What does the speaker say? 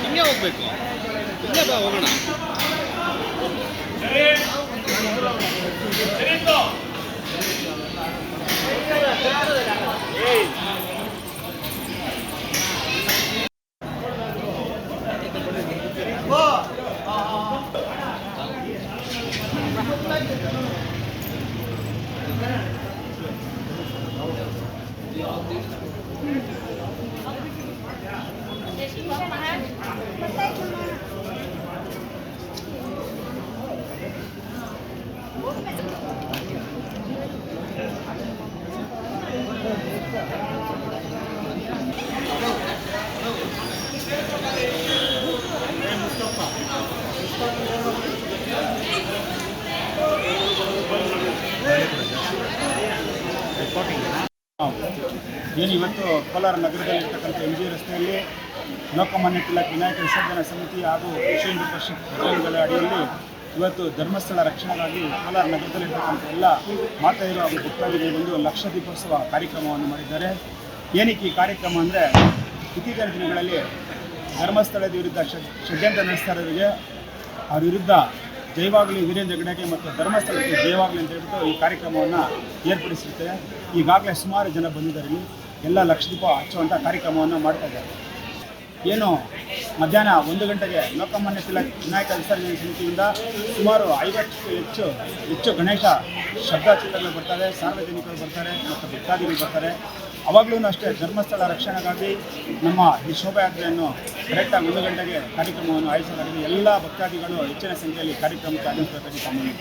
ಹಿಂಗೆ ಹೋಗ್ಬೇಕು, ಹಿಂಗೆ ಬಾ ಹೋಗೋಣ. ಏನು ಇವತ್ತು ಕೋಲಾರ ನಗರದಲ್ಲಿರ್ತಕ್ಕಂಥ MG ರಸ್ತೆಯಲ್ಲಿ ಲೋಕಮಾನ್ಯ ತಿಲಕ್ ವಿನಾಯಕ ವಿಸರ್ಜನಾ ಸಮಿತಿ ಹಾಗೂ ವಿಶ್ವ ಹಿಂದೂ ಪರಿಷತ್ ಪ್ರಜೆಗಳ ಅಡಿಯಲ್ಲಿ ಇವತ್ತು ಧರ್ಮಸ್ಥಳ ರಕ್ಷಣೆಗಾಗಿ ಕೋಲಾರ ನಗರದಲ್ಲಿರ್ತಕ್ಕಂಥ ಎಲ್ಲ ಮಾತೆಯರು ಹಾಗೂ ಭಕ್ತಾದಿಗಳು ಬಂದು ಲಕ್ಷ ದೀಪೋತ್ಸವ ಕಾರ್ಯಕ್ರಮವನ್ನು ಮಾಡಿದ್ದಾರೆ. ಏನಕ್ಕೆ ಈ ಕಾರ್ಯಕ್ರಮ ಅಂದರೆ, ಇತ್ತೀಚಿನ ದಿನಗಳಲ್ಲಿ ಧರ್ಮಸ್ಥಳದ ವಿರುದ್ಧ ಷಡ್ಯಂತ್ರ ನಡೆಸ್ತಾ ಇರೋರಿಗೆ ಅವ್ರ ವಿರುದ್ಧ ಜಯವಾಗಲಿ ವೀರೇಂದ್ರ ಹೆಗ್ಗಡೆಗೆ ಮತ್ತು ಧರ್ಮಸ್ಥಳಕ್ಕೆ ಜಯವಾಗಲಿ ಅಂತ ಹೇಳ್ಬಿಟ್ಟು ಈ ಕಾರ್ಯಕ್ರಮವನ್ನು ಏರ್ಪಡಿಸಿರ್ತೇವೆ. ಈಗಾಗಲೇ ಸುಮಾರು ಜನ ಬಂದಿದ್ದಾರೆ. ಇಲ್ಲಿ ಎಲ್ಲ ಲಕ್ಷ ದೀಪ ಹಚ್ಚುವಂಥ ಕಾರ್ಯಕ್ರಮವನ್ನು ಮಾಡ್ತಾ ಇದ್ದಾರೆ. ಏನು ಮಧ್ಯಾಹ್ನ 1 ಗಂಟೆಗೆ ಲೋಕಮಾನ್ಯ ತಿಲಕ್ ವಿನಾಯಕ ವಿಸರ್ಜನೆ ಸಮಿತಿಯಿಂದ ಸುಮಾರು 50ಕ್ಕೂ ಹೆಚ್ಚು ಗಣೇಶ ಶಬ್ದಚಿತ್ರಗಳು ಬರ್ತಾರೆ, ಸಾರ್ವಜನಿಕರು ಬರ್ತಾರೆ ಮತ್ತು ಭಕ್ತಾದಿಗಳು ಬರ್ತಾರೆ. ಅವಾಗಲೂ ಅಷ್ಟೇ ಧರ್ಮಸ್ಥಳ ರಕ್ಷಣೆಗಾಗಿ ನಮ್ಮ ಈ ಶೋಭಾಯಾತ್ರೆಯನ್ನು ಕರೆಕ್ಟಾಗಿ 1 ಗಂಟೆಗೆ ಕಾರ್ಯಕ್ರಮವನ್ನು ಆಯೋಜಿಸಲಾಗಿದೆ. ಎಲ್ಲ ಭಕ್ತಾದಿಗಳು ಹೆಚ್ಚಿನ ಸಂಖ್ಯೆಯಲ್ಲಿ ಕಾರ್ಯಕ್ರಮಕ್ಕೆ ಆಗಮಿಸಬೇಕಾಗಿ ತಮ್ಮನ್ನು